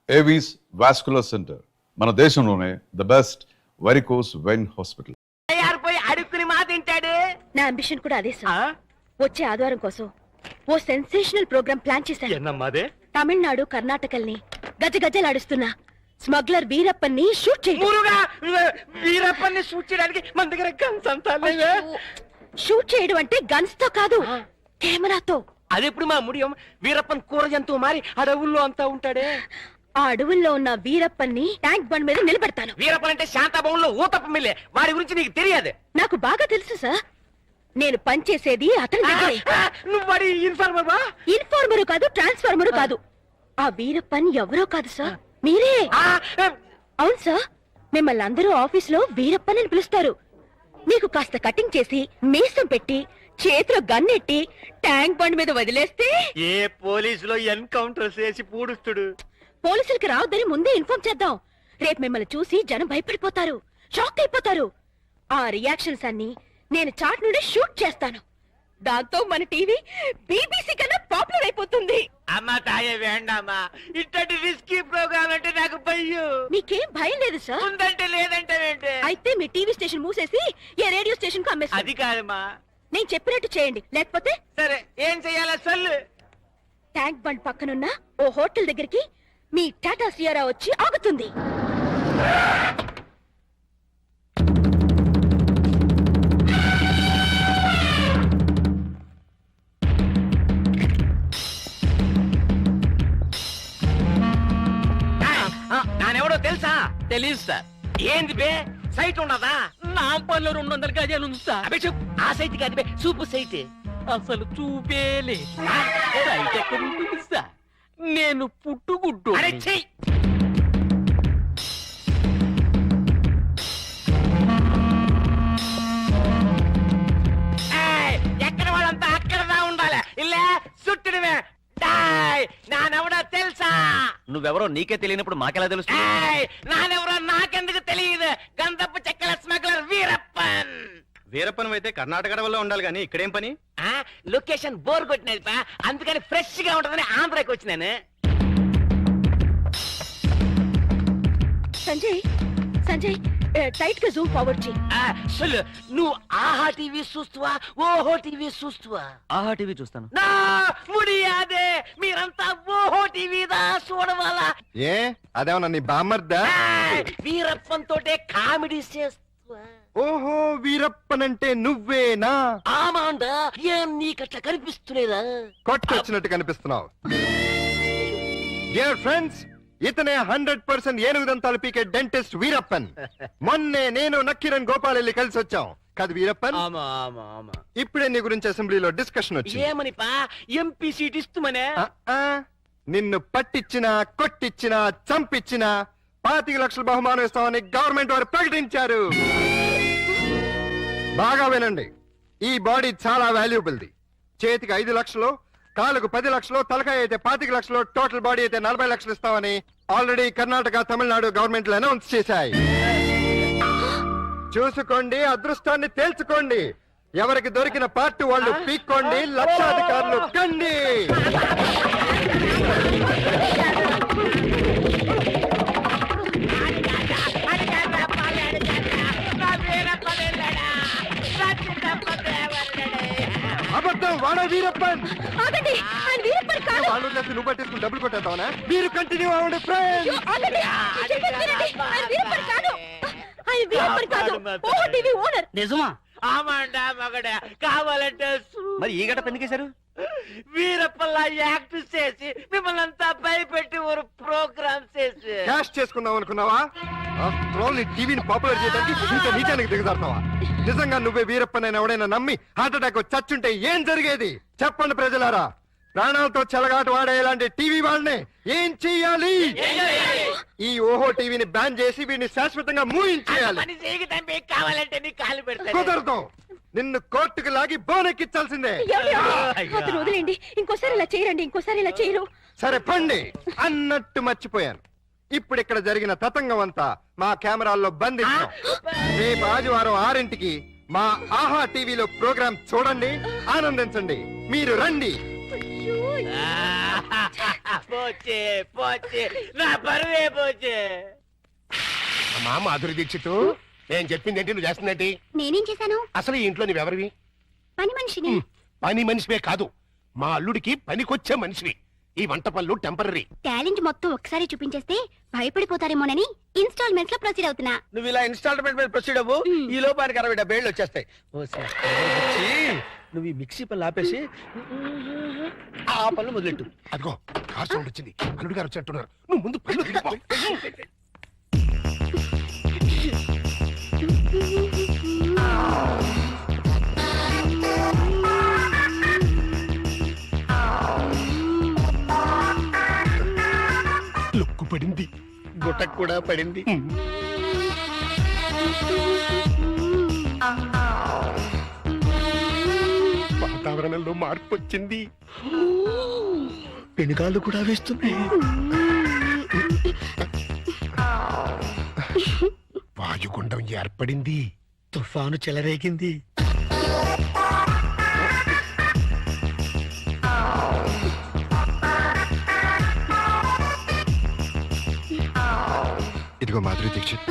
Avis vascular centre మన దేశంలోనే the best varicose vein hospital. అడుక్కుని మా తింటాడు. నా అంబిషన్ కూడా అదే సార్. వచ్చే ఆదివారం కోసం ఓ సెన్సేషనల్ ప్రోగ్రామ్ ప్లాన్ చేశాను. తమిళనాడు కర్ణాటకల్ని గజగజలాడుస్తున్న స్మగ్లర్ వీరప్పన్ని షూట్ వీరప్పన్ని షూట్ చేయడానికి మన దగ్గర గన్స్ అంతా షూట్ చేయడం అంటే గన్స్ తో కాదు, కెమెరాతో. అదెప్పుడు మా ముడియం వీరప్పన్ కూర జంతువు మారి అడవుల్లో అంతా ఉంటాడే. ఆ అడవుల్లో ఉన్న వీరప్పన్ని ట్యాంక్ బండ్ మీద నిలబెడతాను. వీరప్పన్ అంటే శాంతాభవన్లో ఊతప్ప మిల్లే, వాడి గురించి నీకు తెలియదు. నాకు బాగా తెలుసు సార్. నేను పనిచేసేది అతని దగ్గరే. నువ్వు వాడి ఇన్ఫార్మర్? ఇన్ఫార్మరు కాదు, ట్రాన్స్ఫార్మరు కాదు. ఆ వీరప్పన్ ఎవరో కాదు సార్, మీరే. అవును సార్, మిమ్మల్ని అందరూ ఆఫీస్ లో వీరప్పన్ అని పిలుస్తారు. మీకు కాస్త కటింగ్ చేసి మీసం పెట్టి చేతిలో గన్నెట్టి ట్యాంక్ బండ్ మీద వదిలేస్తే ఏ పోలీసులో ఎన్కౌంటర్ చేసి పూడుస్తుడు. పోలీసులకి రావద్దని ముందే ఇన్ఫార్మ్ చేద్దాం. రేపు మిమ్మల్ని చూసి జనం భయపడిపోతారు, షాక్ అయిపోతారు. ఆ రియాక్షన్స్ అన్ని నేను చాట్ నుండి షూట్ చేస్తాను. దాంతో మన టీవీ బీబీసీ కన్నా పాపులర్ అయిపోతుంది. అమ్మా తాయే వేండామా, ఇట్టటి రిస్కీ ప్రోగ్రామ్ అంటే నాకు భయం. మీకేం భయం లేదు సార్? ఉందంటే లేదంటే అయితే మీ టీవీ స్టేషన్ మూసేసి ఏ రేడియో స్టేషన్ కు అమ్మేస్తారు. అది కాదమ్మా, నేను చెప్పినట్టు చేయండి, లేకపోతే సరే ఏం చెయ్యాలా సొల్లు. ట్యాంక్ బండ్ పక్కనున్న ఓ హోటల్ దగ్గరికి మీ టాటా సియారా వచ్చి ఆగుతుంది. నానెవడో తెలుసా? తెలీదు సార్. ఏంది బే, సైట్ ఉండదా? నా పనిలో 200 గజాలు ఉంది సార్. అబే చూపు, ఆ సైట్ కాదు బే, చూపు సైట్. అసలు చూపేలే. సైట్ ఎక్కడుంటుంది సార్? నేను పుట్టుగుడ్డు. అరే చెయ్యి. ఎక్కడ వాళ్ళంతా అక్కడదా ఉండాలి. ఇల్లే చుట్టడమే. నానెవడో తెలుసా? నువ్వెవరో నీకే తెలియనప్పుడు మాకెలా తెలుసు? నానెవరో నాకెందుకు తెలియదు. గంధపు చెక్కల స్మగ్లర్ వీరప్పన్. వీరప్పన్ అయితే కర్ణాటక వల్ల ఉండాలి కానీ ఇక్కడేం పని? లొకేషన్ బోర్ కొట్టినది, అందుకని ఫ్రెష్ గా ఉంటుందని ఆంధ్రాకి వచ్చినాను. సంజయ్ సంజయ్ టైట్ గా జూమ్ ఫార్వర్డ్ చేయి. నువ్వు ఆహా టీవీ చూస్తువా, ఓహో టీవీ చూస్తువా? ఆహా టీవీ చూస్తాను. నా ముడియాదే, మీరంతా ఓహో టీవీదా చూడవాలా? ఏ అదేమన్నా నీ బామ్మర్దా? వీరప్పన్ తోటే కామెడీ చేస్తువా? ఓహో వీరప్పన్ అంటే నువ్వేనా? ఆమాండా, ఏం నీకట్లా కనిపిస్తులేదా? కొట్టొచ్చినట్టు కనిపిస్తున్నావు. డియర్ ఫ్రెండ్స్, ఇతనే 100% ఏనుగు దంతాలు పీకే డెంటిస్ట్ వీరప్పన్. మొన్నే నేను నక్కిరణ్ గోపాల్ వెళ్ళి కలిసి వచ్చాం కాదు వీరప్పన్? ఇప్పుడే నీ గురించి అసెంబ్లీలో డిస్కషన్ వచ్చింది. ఏమనిపా? ఎంపీ సీట్ ఇస్తుమనే? నిన్ను పట్టించినా కొట్టించినా చంపిచ్చినా 25 లక్షల బహుమానం ఇస్తామని గవర్నమెంట్ వారు ప్రకటించారు. బాగా వినండి, ఈ బాడీ చాలా వాల్యుబుల్ది. చేతికి 5 లక్షలు, కాలుకు 10 లక్షలు, తలకాయ అయితే 25 లక్షలు, టోటల్ బాడీ అయితే 40 లక్షలు ఇస్తామని ఆల్రెడీ కర్ణాటక, తమిళనాడు గవర్నమెంట్లు అనౌన్స్ చేశాయి. చూసుకోండి, అదృష్టాన్ని తేల్చుకోండి. ఎవరికి దొరికిన పార్ట్ వాళ్ళు పీక్కోండి, లక్షాధికారులు కండి. అబద్ధం, వాడా వీరప్పన్. వాళ్ళు నువ్వు పట్టేసుకుని డబ్బులు కొట్టేద్దామనా? మీరు కంటిన్యూ అవ్వండి ఫ్రెండ్స్. నిజమా? ఆమండా మగడా, కావాలంటే మరి ఈ గడ పెందుకేశారు? వీరప్పల్లా యాక్ట్ చేసి మిమ్మల్ని అంతా భయపెట్టి ఒక ప్రోగ్రామ్ చేసి క్యాష్ చేసుకుందాం అనుకున్నావా? టీవీని పాపులర్ చేయడానికి ఇంత నీచానికి దిగజారుతావా? నిజంగా నువ్వే వీరప్పన్ ఎవడైనా నమ్మి హార్ట్ అటాక్ చచ్చుంటే ఏం జరిగేది చెప్పండి ప్రజలారా. ప్రాణాలతో చెలగాటు వాడే ఇలాంటి టీవీ వాళ్ళని ఏం చెయ్యాలి? ఈ ఓహో టీవీని బ్యాన్ చేసి వీడిని శాశ్వతంగా మూయించేయాలి. కావాలంటే నీ కాలు పెడతా. కుదరదు, నిన్ను కోర్టుకు లాగి బోనెక్కించాల్సిందే. వదిలేండి, ఇంకోసారి ఇలా చేయరండి, ఇంకోసారి ఇలా చేయరు. సరే పండి. అన్నట్టు మర్చిపోయాను, ఇప్పుడు ఇక్కడ జరిగిన తతంగం అంతా మా కెమెరాల్లో బంధించాం. రేపు ఆదివారం 6ంటికి మా ఆహా టీవీలో ప్రోగ్రాం చూడండి, ఆనందించండి. మీరు రండి. పోచే పోచే నా పరువే పోచే. అమ్మా మాధురి దీక్షిత్, నేను చెప్పింది ఏంటి, నువ్వు చేస్తుందేంటి? నేనేం చేశాను? అసలు ఈ ఇంట్లో నువ్వెవరివి? పని మనిషిని. పని మనిషివే కాదు, మా అల్లుడికి పనికొచ్చే మనిషివి. ఈ వంట పనులు టెంపరీ. టాలెంట్ మొత్తం ఒకసారి చూపించేస్తే భయపడిపోతారేమోనని ఇన్స్టాల్మెంట్స్ లో ప్రొసీడ్ అవుతున్నా. నువ్వు ఇలా ఇన్స్టాల్మెంట్ మీద ప్రొసీడ్ అవ్వు, ఈ లోపానికి 60-70 ఏళ్ళు వచ్చేస్తాయి. నువ్వు ఈ మిక్సీ పనులు ఆపేసి ఆ పనులు మొదలెట్టు. అదిగో కార్ సౌండ్ వచ్చింది, అల్లుడు గారు వచ్చేట్టున్నారు. నువ్వు ముందు పనులు దిగిపో. లుక్కు పడింది, గుట్టకు కూడా పడింది. వాతావరణంలో మార్పు వచ్చింది. పెనుగాళ్ళు కూడా వేస్తున్నాయి. వాయుగుండం ఏర్పడింది. తుఫాను చెలరేగింది. ఇదిగో మాధురి దీక్షిత్,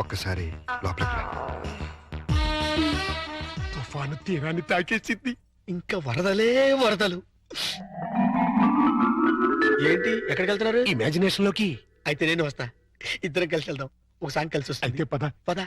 ఒక్కసారి లోపలికి రా. తుఫాను తీరాన్ని తాకేసింది. ఇంకా వరదలే వరదలు. ఏంటి, ఎక్కడికి వెళ్తున్నారు? ఇమాజినేషన్ లోకి. అయితే నేను వస్తా, ఇద్దరం కలిసి వెళ్దాం. ఒక సాంగ్ కలిసి వస్తుంది. అయితే పద. పద.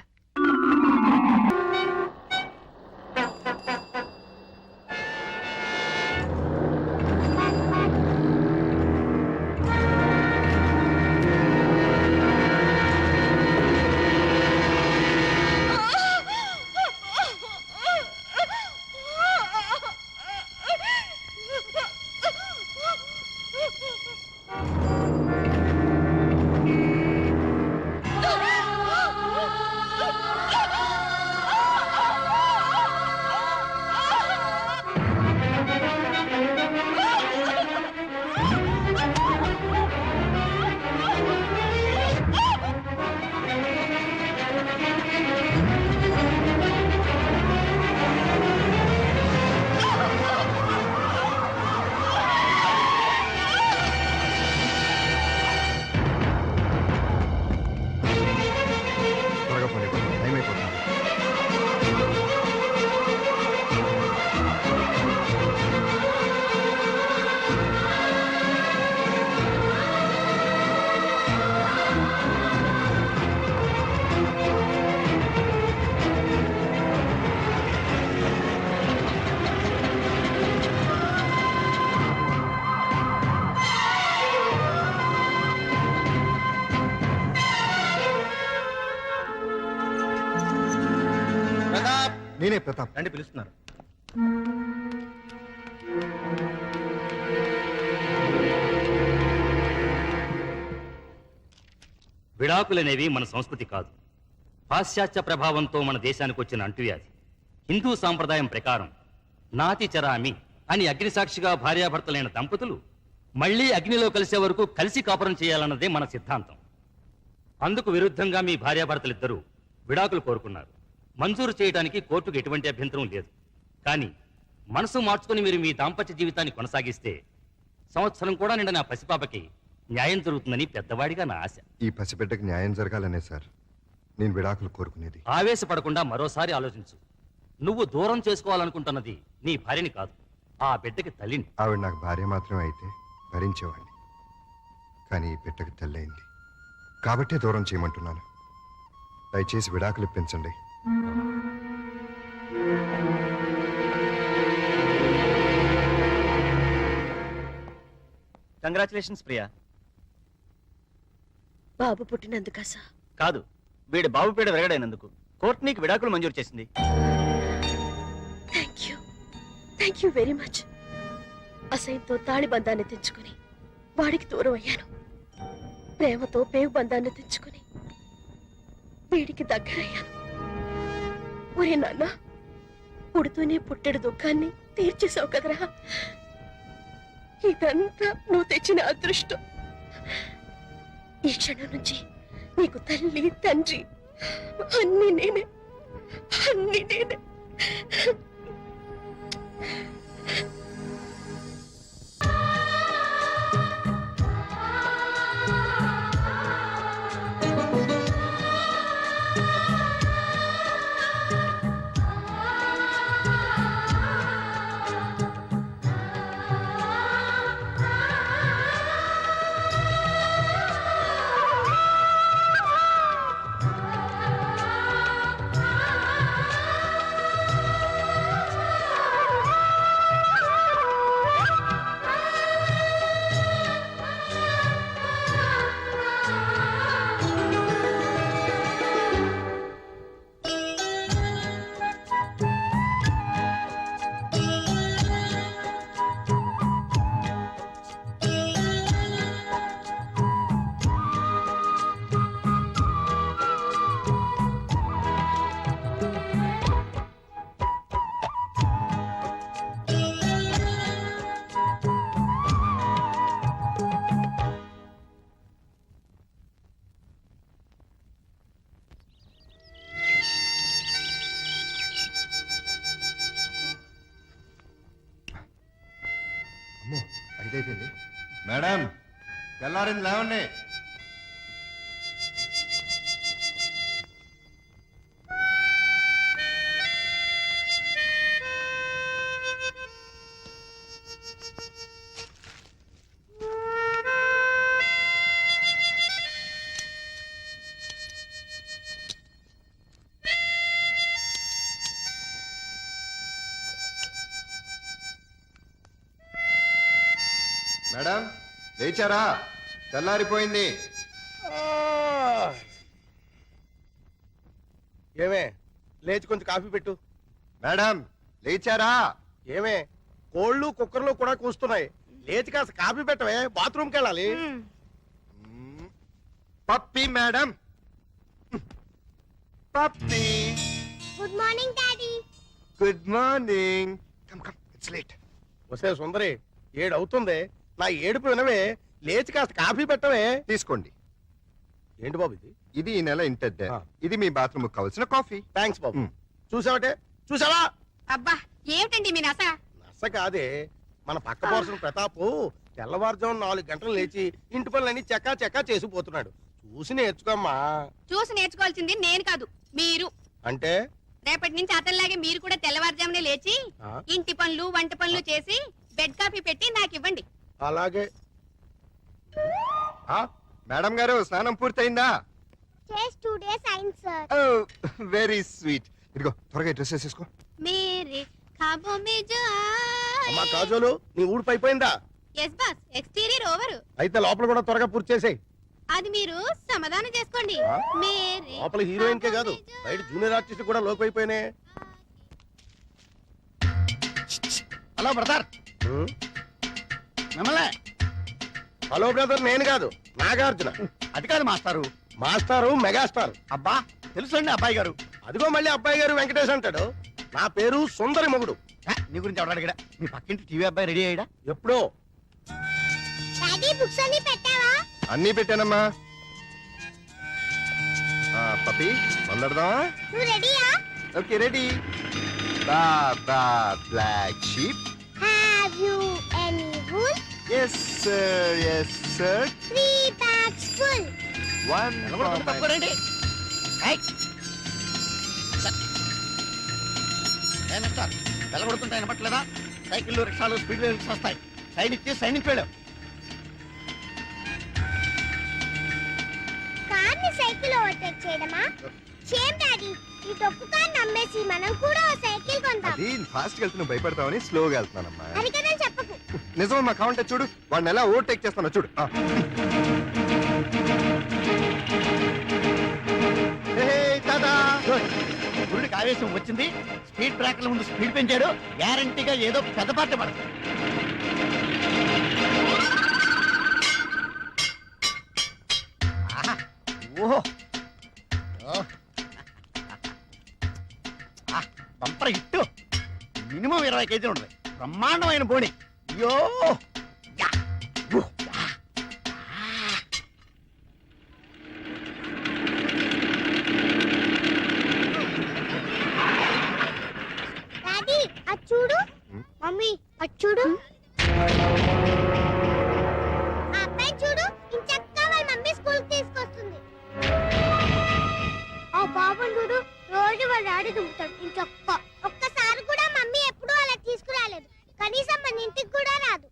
త్వరగా పని, టైం అయిపోతుంది. ప్రతాప్, నేనే ప్రతాప్. రండి, పిలుస్తున్నారు. విడాకులనేవి మన సంస్కృతి కాదు. పాశ్చాత్య ప్రభావంతో మన దేశానికి వచ్చిన అంటువ్యాధి. హిందూ సాంప్రదాయం ప్రకారం నాతి చరామి అని అగ్నిసాక్షిగా భార్యాభర్తలైన దంపతులు మళ్లీ అగ్నిలో కలిసే వరకు కలిసి కాపురం చేయాలన్నదే మన సిద్ధాంతం. అందుకు విరుద్ధంగా మీ భార్యాభర్తలిద్దరూ విడాకులు కోరుకున్నారు. మంజూరు చేయడానికి కోర్టుకు ఎటువంటి అభ్యంతరం లేదు. కానీ మనసు మార్చుకుని మీరు మీ దాంపత్య జీవితాన్ని కొనసాగిస్తే సంవత్సరం కూడా నిండా నా పసిపాపకి న్యాయం జరుగుతుందని పెద్దవాడిగా నా ఆశ. ఈ పసిబిడ్డకి న్యాయం జరగాలనే సార్ నేను విడాకులు కోరుకునేది. ఆవేశపడకుండా మరోసారి ఆలోచించు. నువ్వు దూరం చేసుకోవాలనుకుంటున్నది నీ భార్యని కాదు, ఆ బిడ్డకి తల్లిని. ఆవిడ నాకు భార్య మాత్రమే అయితే భరించేవాడిని, కానీ ఈ బిడ్డకి తల్లయింది కాబట్టే దూరం చేయమంటున్నాను. దయచేసి విడాకులు ఇప్పించండి. కంగ్రాచులేషన్స్ ప్రియా. బాబు పుట్టినందుకా సార్? కాదు, వీడి బాబు పీడ విరగడైనందుకు కోర్టు నీకు విడాకులు మంజూరు చేసింది. Thank you very much. అసహ్యంతో తాళి బంధాన్ని తెచ్చుకుని వాడికి దూరం అయ్యాను. ప్రేమతో పేగు బంధాన్ని తెచ్చుకుని వీడికి దగ్గరయ్యాను. ఒరే నాన్న, పుడుతూనే పుట్టెడు దుఃఖాన్ని తీర్చేసావు కదరా. ఇదంతా నువ్వు తెచ్చిన అదృష్టం. ఈ క్షణం నుంచి నీకు తల్లి తండ్రి అన్ని నేనే. మేడం తెల్లారింది లేవండి. మేడం లేచారా? తెల్లారిపోయింది. ఏమే లేచి కొంచెం కాఫీ పెట్టు. మేడం లేచారా? ఏమే కోళ్ళు కుక్కర్లు కూడా కూస్తున్నాయి. లేచి కాస్త కాఫీ పెట్టవే, బాత్రూమ్కి వెళ్ళాలి. Pappi madam, Pappi. Good morning daddy. Good morning. Come come, it's late. వస్తే సుందరి 7 అవుతుంది. నా ఏడుపు వినవే, లేచి కాస్త కాఫీ పెట్టవే. తీసుకోండి. ఏంటి బాబు ఇది? ఇది ఈ నెల ఇంటద్దే. ఆ. ఇది మీ బాత్రూమ్ కావాల్సిన కాఫీ. థ్యాంక్స్ బాబు. మ్. చూసావటే, చూసావా? అబ్బా ఏమిటండి మీ నస? నచ్చ కాదే, మన పక్క పోర్షన్ ప్రతాపు తెల్లవారుజాము 4 గంటలు లేచి ఇంటి పనులన్నీ చెక్కా చెక్కా చేసిపోతున్నాడు. చూసి నేర్చుకోమ్మా. చూసి నేర్చుకోవాల్సింది నేను కాదు, మీరు. అంటే రేపటి నుంచి అతనిలాగే మీరు కూడా తెల్లవారుజామునే లేచి ఆ? ఇంటి పనులు వంట పనులు చేసి బెడ్ కాఫీ పెట్టి నాకు ఇవ్వండి. అలాగే. ఆ? మేడం గారు స్నానం పూర్తయిందా? చేసి 2 days అయింది సార్. Very sweet. ఇదిగో త్వరగా డ్రెస్ వేసేసుకో. మేరే ఖాబో మే జో అమ్మా కాజోలు, నీ ఊడిపి అయిపోయిందా? Yes boss, exterior over. అయితే లోపల కూడా త్వరగా పూర్తి చేసేయ్. అది మీరు సమాధానం చేసుకోండి. ఆ? మేరే లోపల హీరోయిన్ కే కాదు, బయట జూనియర్ ఆర్టిస్ట్ కూడా లోకి అయిపోయినాయి. హలో బ్రదర్, మిమ్మల్ని. హలో బ్రదర్, నేను కాదు, నాగార్జున. అది కాదు మాస్టారు. మాస్టారు మెగాస్టార్. అబ్బా తెలుసండి అబ్బాయి గారు. అదిగో మళ్ళీ అబ్బాయి గారు వెంకటేష్ అంటాడు. నా పేరు సుందరి మొగుడు. నీ గురించి ఎవరు అడిగాడా? మీ పక్కింటి టీవీ అబ్బాయి రెడీ అయ్యాడా? ఎప్పుడో. డాడీ బుక్స్ అన్ని పెట్టావా? అన్నీ పెట్టానమ్మా. పప్పి మొదలెడదామా? నువ్వు రెడీయా? Okay ready. Baa baa black sheep. Have you any wool? Yes sir, yes sir. 3 bags full. One తప్పుకోరండి. వెళ్ళగొడుతుంటే వినపట్లేదా? సైకిళ్ళు రిక్షాలు స్పీడ్ లిమిట్స్ వస్తాయి. సైడ్ ఇచ్చి సైడ్ నుంచి వెళ్ళావు. కార్ని సైకిల్ ఓవర్టేక్ చేయడమా? షేమ్ డాడీ, ఈ తప్పు కార్ నమ్మేసి మనం కూడా ఓ సైకిల్ కొందాం. అది ఫాస్ట్ వెళ్తున్నా భయపడతావని స్లోగా వెళ్తున్నానమ్మా. అది కదా చెప్పకు. నిజమమ్మా, కావంటే చూడు వాడిని ఎలా ఓవర్టేక్ చేస్తానో చూడు. గురుడికి ఆవేశం వచ్చింది. స్పీడ్ బ్రేకర్ల ముందు స్పీడ్ పెంచాడు. గ్యారంటీగా ఏదో పెద్ద పాట పడుతుంది. ఆహా, ఓహో, బంపర్ హిట్టు. మినిమం 20 కేజీలు ఉంటుంది. బ్రహ్మాండమైన బోణి. అయ్యో యా, ఊ, యా. డాడీ అది చూడు. మమ్మీ అది చూడు. ఆ అబ్బాయి చూడు, ఇంచక్కా వాళ్ళ మమ్మీ స్కూల్ తీసుకొస్తుంది. ఆ బాబు చూడు, రోజు వాళ్ళ డాడీ దుంపుతాడు ఇంచక్క. ఒక్కసారి కూడా మమ్మీ ఎప్పుడూ అలా తీసుకురాలేదు. కనీసం మన ఇంటికి కూడా రాదు.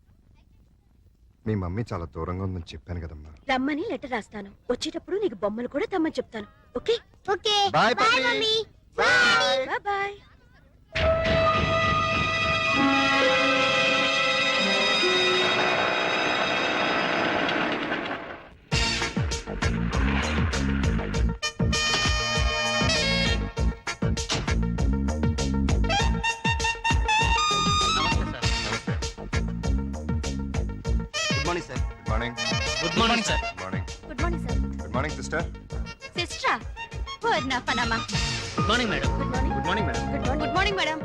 మీ మమ్మీ చాలా దూరంగా ఉందని చెప్పాను కదమ్మా. రమ్మని లెటర్ రాస్తాను. వచ్చేటప్పుడు నీకు బొమ్మలు కూడా తెమ్మని చెప్తాను. Okay okay. Bye Pappi. Mummy. Bye. Bye bye. Good morning sir. Good morning. Good morning sir. Good morning. Good morning sir. Good morning sister. సిస్టరా? పూర్ణ పనమా. Good morning madam. Good morning. Good morning madam. Good morning madam.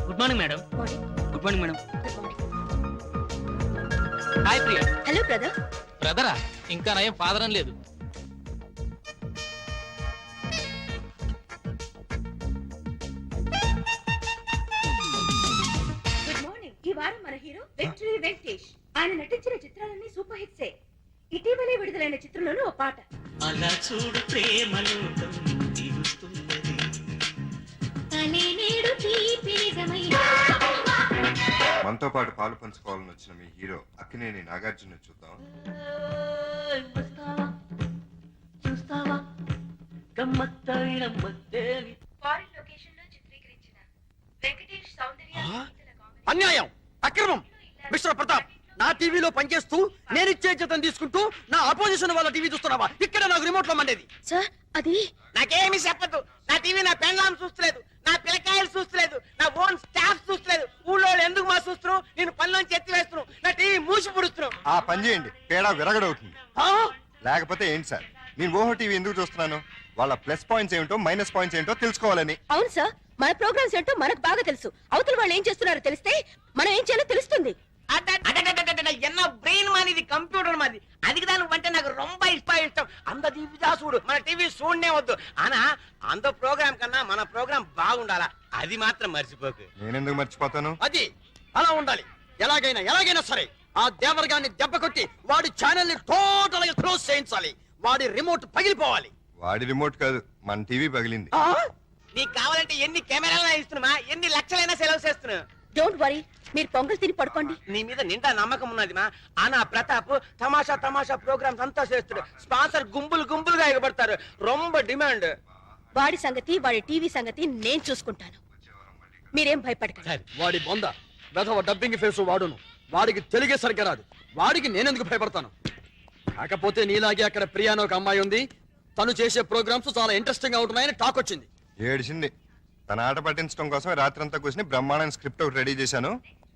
Good morning madam. Good morning madam. Hi Priya. Hello brother. బ్రదరా? ఇంకా నయం father అని లేదు. Good morning. ఈ వారం మన హీరో విక్టరీ వెంకటేష్. ఆయన నటించిన చిత్రాలన్నీ సూపర్ హిట్స్. ఇటీవలే విడుదలైన చిత్రంలోని ఓ పాట. అలా చూడు ప్రేమలోకం దిగుతున్నది. మనతో పాటు పాలు పంచుకోవాలని వచ్చిన మీ హీరో అక్కినేని నాగార్జున చూద్దాం. చూస్తావా గమ్మత్తైన మత్తేవి. ఫారిన్ లొకేషన్ లో చిత్రీకరించిన వెంకటేష్ సౌందర్య అన్యాయం, అక్రమం. మిస్టర్ ప్రతాప్, నా టీవీలో పనిచేస్తూ నేను ఇచ్చే జీతం తీసుకుంటూ నా అపోజిషన్ వాళ్ళ టీవీ చూస్తున్నావా? ఇక్కడ నాకు రిమోట్ లో మండేది. సార్ అది నాకేమి చెప్పదు. నా టీవీ నా పెండ్లాం చూస్తలేదు, నా పిల్లకాయలు చూస్తలేదు, నా ఓన్ స్టాఫ్ చూస్తలేదు. ఊళ్ళో వాళ్ళు ఎందుకు మా చూస్తున్నావు? నేను పనిలోంచి ఎత్తి వేస్తున్నావు, నా టీవీ మూసి పుడుస్తున్నావు. ఆ పని చేయండి, పేడ విరగడవుతుంది. లేకపోతే ఏంటి సార్, నేను ఓహో టీవీ ఎందుకు చూస్తున్నాను? వాళ్ళ ప్లస్ పాయింట్స్ ఏమిటో మైనస్ పాయింట్స్ ఏంటో తెలుసుకోవాలని. అవును సార్, మన ప్రోగ్రామ్స్ ఏంటో మనకు బాగా తెలుసు. అవతల వాళ్ళు ఏం చేస్తున్నారో తెలిస్తే మనం ఏం చేయాలో తెలుస్తుంది. ఎన్న బ్రెయిన్ మాది కంప్యూటర్ మాది. అది దాని అంటే నాకు రొంబ ఇష్టం. అంత టీవీ చూడు, మన టీవీ చూడనే వద్దు. అనా అంత ప్రోగ్రామ్ కన్నా మన ప్రోగ్రామ్ బాగుండాలా, అది మాత్రం మర్చిపోకు. నేనెందుకు మర్చిపోతాను? అది అలా ఉండాలి. ఎలాగైనా సరే ఆ దేవరగాన్ని దెబ్బ కొట్టి వాడి ఛానల్ ని టోటల్ గా క్లోజ్ చేయించాలి. వాడి రిమోట్ పగిలిపోవాలి. వాడి రిమోట్ కాదు, మన టీవీ పగిలింది. నీకు కావాలంటే ఎన్ని కెమెరాలు ఇస్తున్నా, ఎన్ని లక్షలైనా సెలవు చేస్తున్నా. డోంట్ వరీ, మీరు పొంగల్ తిని పడుకోండి. నీ మీద నిండా నమ్మకం ఉన్నది మా. ఆనా ప్రతాప్ తమాషా ప్రోగ్రామ్స్ అంతా చేస్తాడు. స్పాన్సర్ గుంపులుగా ఎగబడతారు. రొంబ డిమాండ్. వాడి సంగతి, వాడి టీవీ సంగతి నేను చూసుకుంటాను. మీరేం భయపడకండి. వాడి బొంద వెధవ డబ్బింగ్ ఫేస్ వాడును. వాడికి తెలుగే సరిగ్గా రాదు. వాడికి నేనెందుకు భయపడతాను? కాకపోతే నీలాగే అక్కడ ప్రియానో ఒక అమ్మాయి ఉంది. తను చేసే ప్రోగ్రామ్స్ చాలా ఇంట్రెస్టింగ్ గా ఉంటున్నాయని టాక్ వచ్చింది. ఏడిచింది. తన ఆట పట్టించడం కోసం రాత్రంతా కూర్చుని బ్రహ్మాండ స్క్రిప్ట్ ఒకటి రెడీ చేశాను,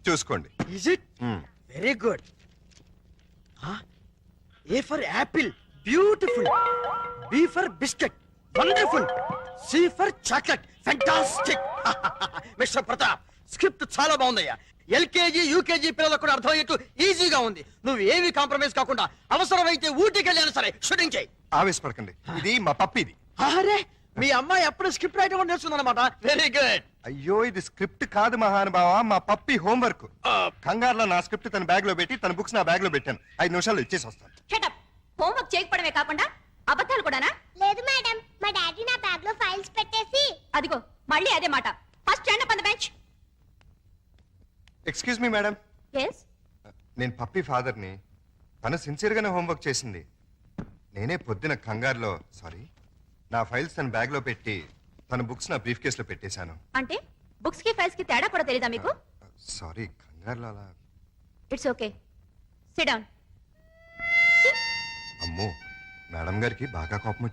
చూసుకోండి. Is it? Very good. A for apple, beautiful. B for biscuit, wonderful. C for chocolate, fantastic. Mister Pratap, script చాలా బాగుందయ్యా. ఎల్కేజీ యూకేజీ పిల్లలకు కూడా అర్థమయ్యేట్టు ఈజీగా ఉంది. నువ్వు ఏమి కాంప్రమైజ్ కాకుండా అవసరమైతే ఊటీకి వెళ్ళాను సరే షూటింగ్ చేయి. ఆవేశపడకండి, ఇది మా పప్పిది. అరే, మీ అమ్మాయి అప్పుడు స్క్రిప్ట్ రైటర్ కూడా నేర్చుకుందన్నమాట. Very good. అయ్యో, ఇది స్క్రిప్ట్ కాదు మహానుభావ, మా పప్పి హోంవర్క్. కంగారులో నా స్క్రిప్ట్ తన బ్యాగ్ లో పెట్టి తన బుక్స్ నా బ్యాగ్ లో పెట్టాను. 5 నిమిషాలు ఇచ్చేసి వస్తాను. షటప్. హోంవర్క్ చేయకపోవడమే కాకుండా అబద్ధాలు కూడానా? లేదు మేడం, మా డాడీ నా బ్యాగ్ లో ఫైల్స్ పెట్టేసి. అదిగో మళ్ళీ అదే మాట. First stand up on the bench. Excuse me madam, yes నేను పప్పి ఫాదర్ని. తను సిన్సియర్ గానే హోంవర్క్ చేసింది. నేనే పొద్దున కంగారులో నా ఫైల్స్ తన బ్యాగ్ లో పెట్టి తన బుక్స్ నా బ్రీఫ్ కేస్ లో పెట్టేశాను. అంటే బుక్స్ కి ఫైల్స్ కి తేడా కూడా తెలీదా మీకు? సారీ, కంగారులో అలా. It's okay, SIT down. అమ్మో, మేడం గారికి బాగా కోపం వచ్చింది.